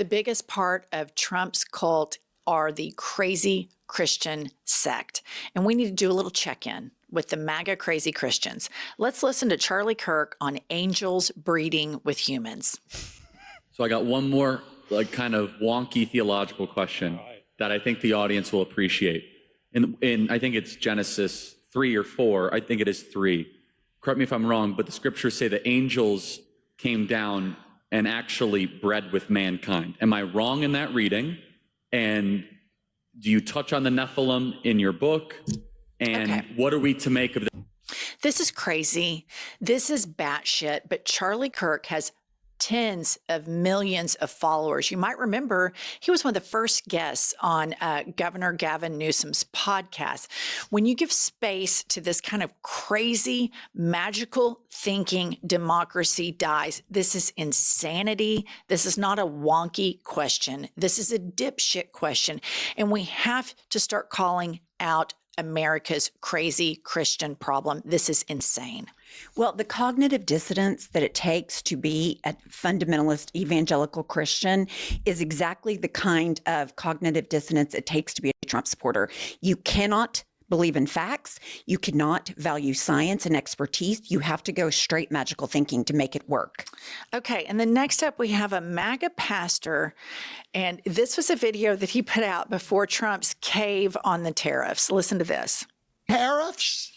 The biggest part of Trump's cult are the crazy Christian sect. And we need to do a little check-in with the MAGA crazy Christians. Let's listen to Charlie Kirk on angels breeding with humans. So I got one more kind of wonky theological question that I think the audience will appreciate. In I think it's Genesis 3 or 4. I think it is 3. Correct me if I'm wrong, but the scriptures say the angels came down and actually bred with mankind. Am I wrong in that reading? And do you touch on the Nephilim in your book? And what are we to make of this? This is crazy. This is batshit, but Charlie Kirk has tens of millions of followers. You might remember he was one of the first guests on Governor Gavin Newsom's podcast. When you give space to this kind of crazy, magical thinking, democracy dies. This is insanity. This is not a wonky question. This is a dipshit question. And we have to start calling out America's crazy Christian problem. This is insane. Well, the cognitive dissonance that it takes to be a fundamentalist evangelical Christian is exactly the kind of cognitive dissonance it takes to be a Trump supporter. You cannot believe in facts. You cannot value science and expertise. You have to go straight magical thinking to make it work. Okay. And then next up, we have a MAGA pastor. And this was a video that he put out before Trump's cave on the tariffs. Listen to this. Tariffs,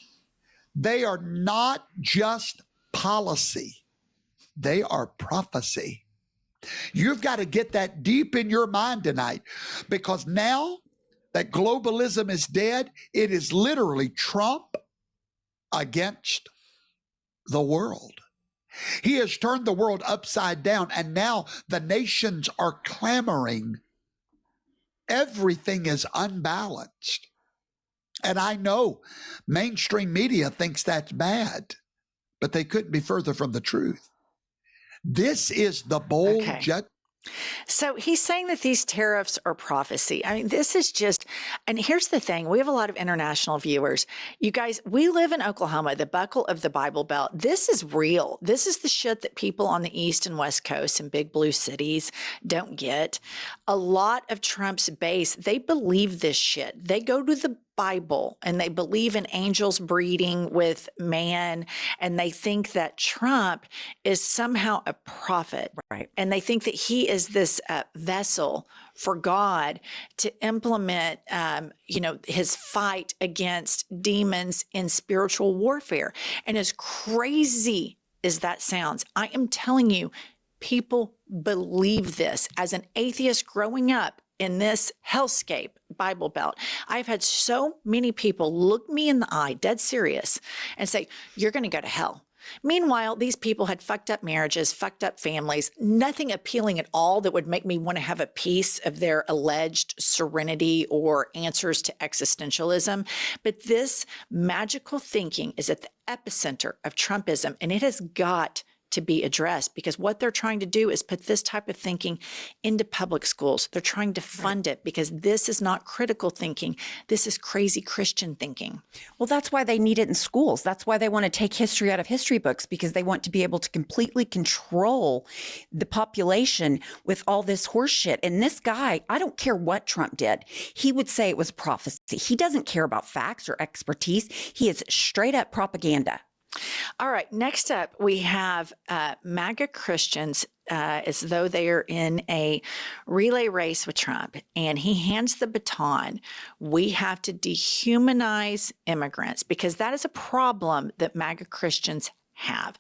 they are not just policy. They are prophecy. You've got to get that deep in your mind tonight, because now that globalism is dead, it is literally Trump against the world. He has turned the world upside down, and now the nations are clamoring. Everything is unbalanced. And I know mainstream media thinks that's bad, but they couldn't be further from the truth. This is the bold judgment. So he's saying that these tariffs are prophecy. I mean, this is just, and here's the thing. We have a lot of international viewers. You guys, we live in Oklahoma, the buckle of the Bible Belt. This is real. This is the shit that people on the East and West Coast and big blue cities don't get. A lot of Trump's base, they believe this shit. They go to the Bible and they believe in angels breeding with man, and they think that Trump is somehow a prophet, right? And they think that he is this vessel for God to implement, his fight against demons in spiritual warfare. And as crazy as that sounds, I am telling you, people believe this. As an atheist growing up in this hellscape Bible Belt, I've had so many people look me in the eye, dead serious, and say, you're going to go to hell. Meanwhile, these people had fucked up marriages, fucked up families, nothing appealing at all that would make me want to have a piece of their alleged serenity or answers to existentialism. But this magical thinking is at the epicenter of Trumpism, and it has got to be addressed, because what they're trying to do is put this type of thinking into public schools. They're trying to fund it, because this is not critical thinking. This is crazy Christian thinking. Well, that's why they need it in schools. That's why they want to take history out of history books, because they want to be able to completely control the population with all this horse shit. And this guy, I don't care what Trump did, he would say it was prophecy. He doesn't care about facts or expertise. He is straight up propaganda. All right. Next up, we have MAGA Christians as though they are in a relay race with Trump, and he hands the baton. We have to dehumanize immigrants, because that is a problem that MAGA Christians have.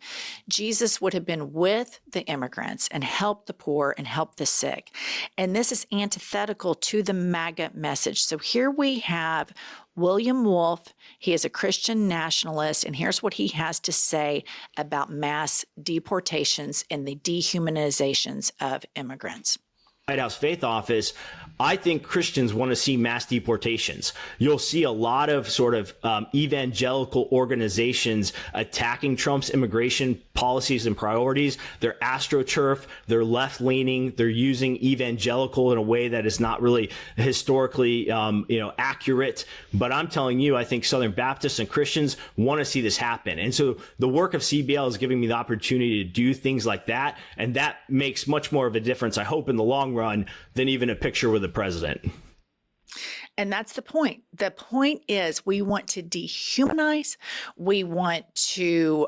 Jesus would have been with the immigrants and helped the poor and helped the sick. And this is antithetical to the MAGA message. So here we have William Wolf. He is a Christian nationalist, and here's what he has to say about mass deportations and the dehumanizations of immigrants. White House Faith Office, I think Christians want to see mass deportations. You'll see a lot of sort of evangelical organizations attacking Trump's immigration policies and priorities. They're astroturf, they're left-leaning, they're using evangelical in a way that is not really historically accurate. But I'm telling you, I think Southern Baptists and Christians want to see this happen. And so the work of CBL is giving me the opportunity to do things like that. And that makes much more of a difference, I hope, in the long long run than even a picture with the president. And that's the point. The point is we want to dehumanize. We want to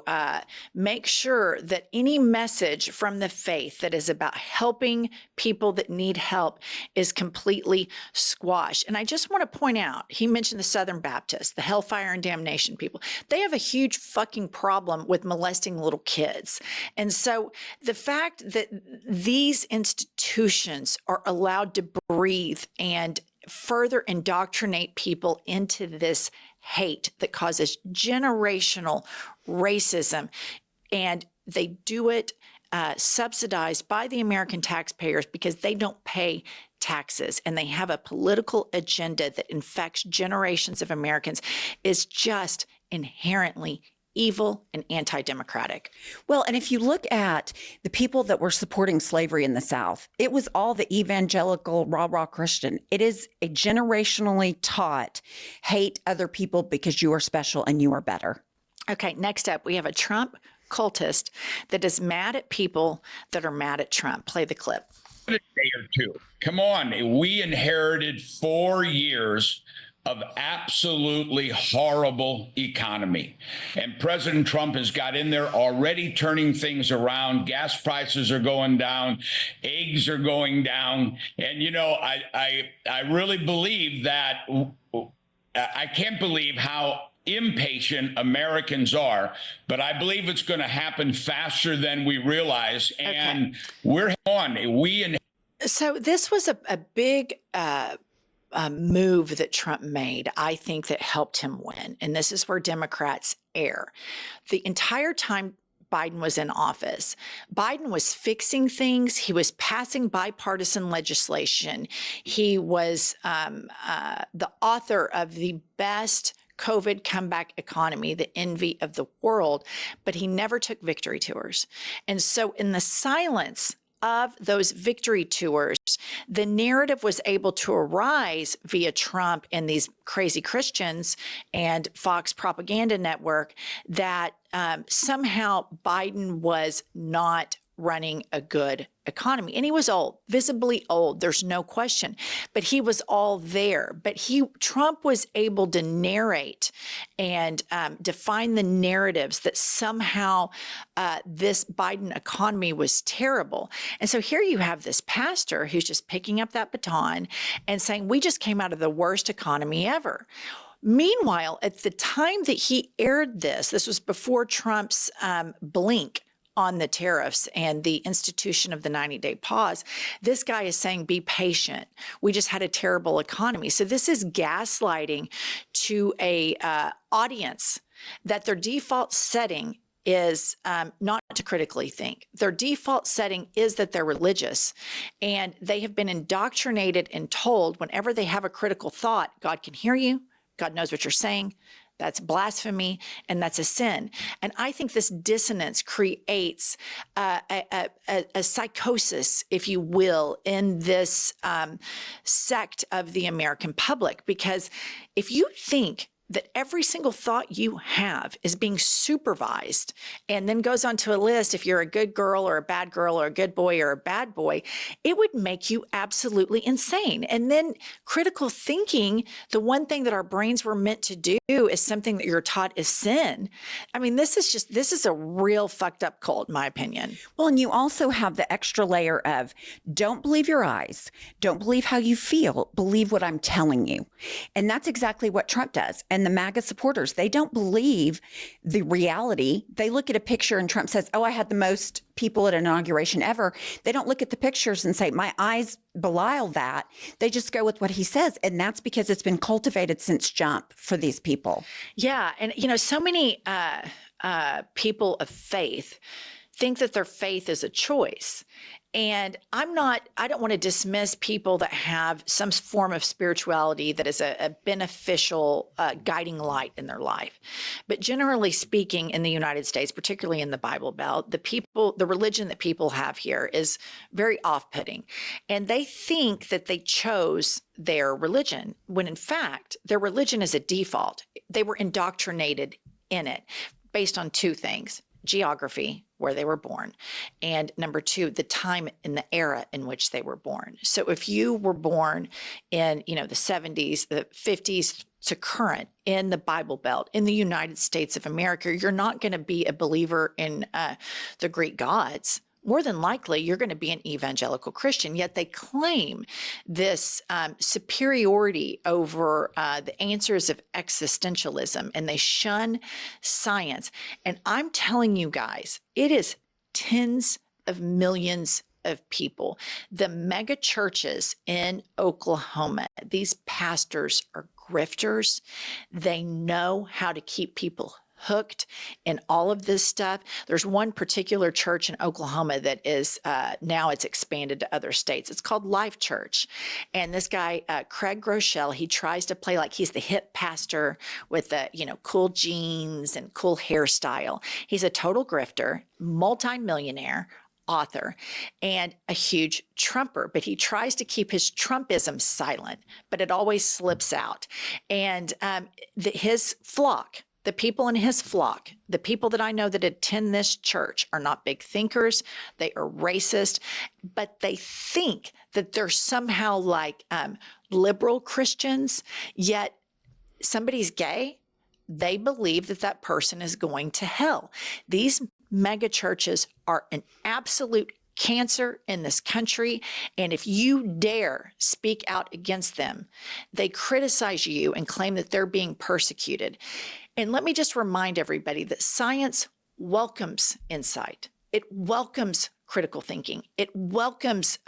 make sure that any message from the faith that is about helping people that need help is completely squashed. And I just want to point out, he mentioned the Southern Baptists, the hellfire and damnation people. They have a huge fucking problem with molesting little kids. And so the fact that these institutions are allowed to breathe and further indoctrinate people into this hate that causes generational racism. And they do it subsidized by the American taxpayers because they don't pay taxes and they have a political agenda that infects generations of Americans is just inherently evil and anti-democratic. Well, and if you look at the people that were supporting slavery in the South, it was all the evangelical rah-rah Christian. It is a generationally taught hate other people because you are special and you are better. Okay, next up, we have a Trump cultist that is mad at people that are mad at Trump. Play the clip. A day or two. Come on. We inherited 4 years of absolutely horrible economy. And President Trump has got in there already turning things around. Gas prices are going down. Eggs are going down. And, you know, I really believe that I can't believe how impatient Americans are, but I believe it's going to happen faster than we realize. And we're on. So this was a big move that Trump made, I think, that helped him win. And this is where Democrats err. The entire time Biden was in office, Biden was fixing things. He was passing bipartisan legislation. He was the author of the best COVID comeback economy, the envy of the world, but he never took victory tours. And so in the silence of those victory tours, the narrative was able to arise via Trump and these crazy Christians and Fox propaganda network that somehow Biden was not running a good economy. And he was old, visibly old. There's no question. But he was all there. But Trump was able to narrate and define the narratives that somehow this Biden economy was terrible. And so here you have this pastor who's just picking up that baton and saying, we just came out of the worst economy ever. Meanwhile, at the time that he aired this was before Trump's blink on the tariffs and the institution of the 90-day pause, this guy is saying, be patient. We just had a terrible economy. So this is gaslighting to a audience that their default setting is not to critically think. Their default setting is that they're religious, and they have been indoctrinated and told whenever they have a critical thought, God can hear you, God knows what you're saying, that's blasphemy, and that's a sin. And I think this dissonance creates a psychosis, if you will, in this sect of the American public. Because if you think that every single thought you have is being supervised and then goes onto a list if you're a good girl or a bad girl or a good boy or a bad boy, it would make you absolutely insane. And then critical thinking, the one thing that our brains were meant to do is something that you're taught is sin. I mean, this is a real fucked up cult, in my opinion. Well, and you also have the extra layer of don't believe your eyes, don't believe how you feel, believe what I'm telling you. And that's exactly what Trump does. And the MAGA supporters, they don't believe the reality. They look at a picture and Trump says, oh, I had the most people at an inauguration ever. They don't look at the pictures and say, my eyes belie that. They just go with what he says. And that's because it's been cultivated since jump for these people. Yeah. And, so many people of faith think that their faith is a choice. And I don't want to dismiss people that have some form of spirituality that is a beneficial guiding light in their life. But generally speaking, in the United States, particularly in the Bible Belt, the religion that people have here is very off-putting. And they think that they chose their religion, when in fact, their religion is a default. They were indoctrinated in it based on two things: geography, where they were born, and number two, the time and the era in which they were born. So if you were born in, the 70s, the 50s to current in the Bible Belt in the United States of America, you're not going to be a believer in the Greek gods. More than likely, you're going to be an evangelical Christian, yet they claim this superiority over the answers of existentialism, and they shun science. And I'm telling you guys, it is tens of millions of people. The mega churches in Oklahoma, these pastors are grifters. They know how to keep people hooked in all of this stuff. There's one particular church in Oklahoma that is now it's expanded to other states. It's called Life Church. And this guy, Craig Groeschel, he tries to play like he's the hip pastor with the, cool jeans and cool hairstyle. He's a total grifter, multimillionaire, author, and a huge Trumper, but he tries to keep his Trumpism silent, but it always slips out. And his flock, the people in his flock, the people that I know that attend this church are not big thinkers. They are racist, but they think that they're somehow like liberal Christians, yet somebody's gay, they believe that that person is going to hell. These mega churches are an absolute cancer in this country. And if you dare speak out against them, they criticize you and claim that they're being persecuted. And let me just remind everybody that science welcomes insight. It welcomes critical thinking. It welcomes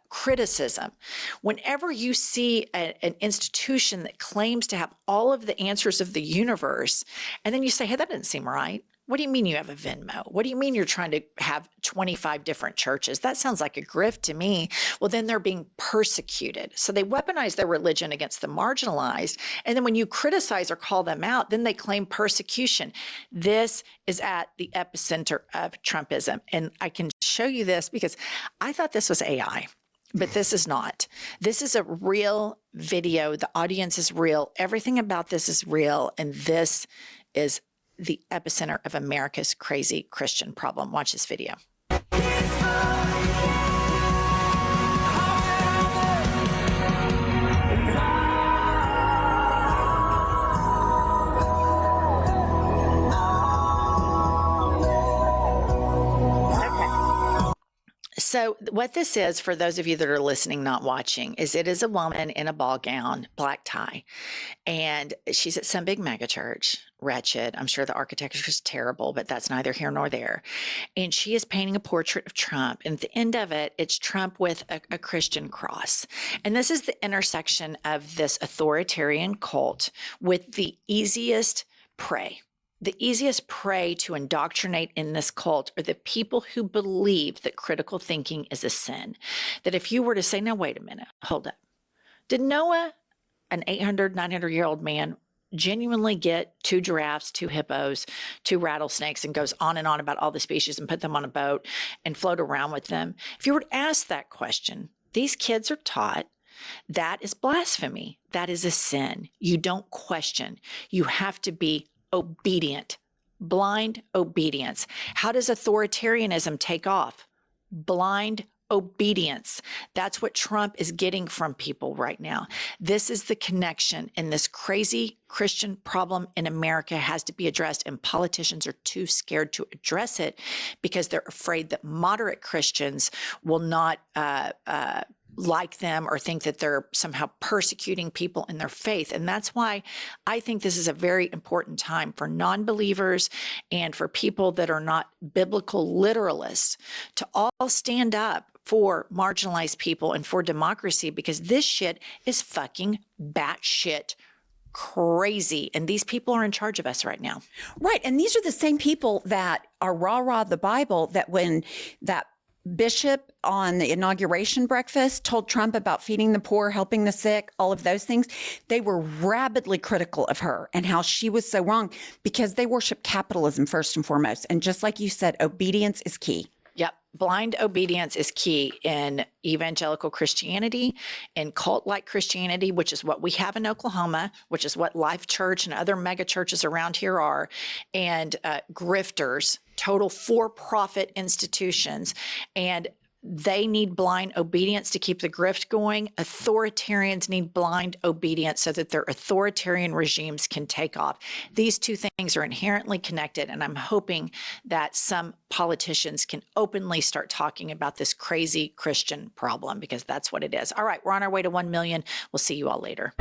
criticism. Whenever you see an institution that claims to have all of the answers of the universe, and then you say, hey, that doesn't seem right. What do you mean you have a Venmo? What do you mean you're trying to have 25 different churches? That sounds like a grift to me. Well, then they're being persecuted. So they weaponize their religion against the marginalized. And then when you criticize or call them out, then they claim persecution. This is at the epicenter of Trumpism. And I can show you this because I thought this was AI. But this is not. This is a real video. The audience is real. Everything about this is real. And this is the epicenter of America's crazy Christian problem. Watch this video. So what this is, for those of you that are listening, not watching, is it is a woman in a ball gown, black tie, and she's at some big mega church, wretched. I'm sure the architecture is terrible, but that's neither here nor there. And she is painting a portrait of Trump. And at the end of it, it's Trump with a Christian cross. And this is the intersection of this authoritarian cult with the easiest prey. The easiest prey to indoctrinate in this cult are the people who believe that critical thinking is a sin. That if you were to say, now, wait a minute, hold up. Did Noah, an 800, 900-year-old man, genuinely get 2 giraffes, 2 hippos, 2 rattlesnakes, and goes on and on about all the species and put them on a boat and float around with them? If you were to ask that question, these kids are taught that is blasphemy. That is a sin. You don't question. You have to be obedient, blind obedience. How does authoritarianism take off? Blind obedience. That's what Trump is getting from people right now. This is the connection, and this crazy Christian problem in America has to be addressed, and politicians are too scared to address it because they're afraid that moderate Christians will not like them or think that they're somehow persecuting people in their faith. And that's why I think this is a very important time for non-believers and for people that are not biblical literalists to all stand up for marginalized people and for democracy, because this shit is fucking batshit crazy. And these people are in charge of us right now. Right. And these are the same people that are rah-rah the Bible, that when that bishop on the inauguration breakfast told Trump about feeding the poor, helping the sick, all of those things, they were rabidly critical of her and how she was so wrong because they worship capitalism first and foremost. And just like you said, obedience is key. Yep. Blind obedience is key in evangelical Christianity and cult-like Christianity, which is what we have in Oklahoma, which is what Life Church and other mega churches around here are, and grifters, total for-profit institutions. And they need blind obedience to keep the grift going. Authoritarians need blind obedience so that their authoritarian regimes can take off. These two things are inherently connected, and I'm hoping that some politicians can openly start talking about this crazy Christian problem, because that's what it is. All right, we're on our way to 1 million. We'll see you all later.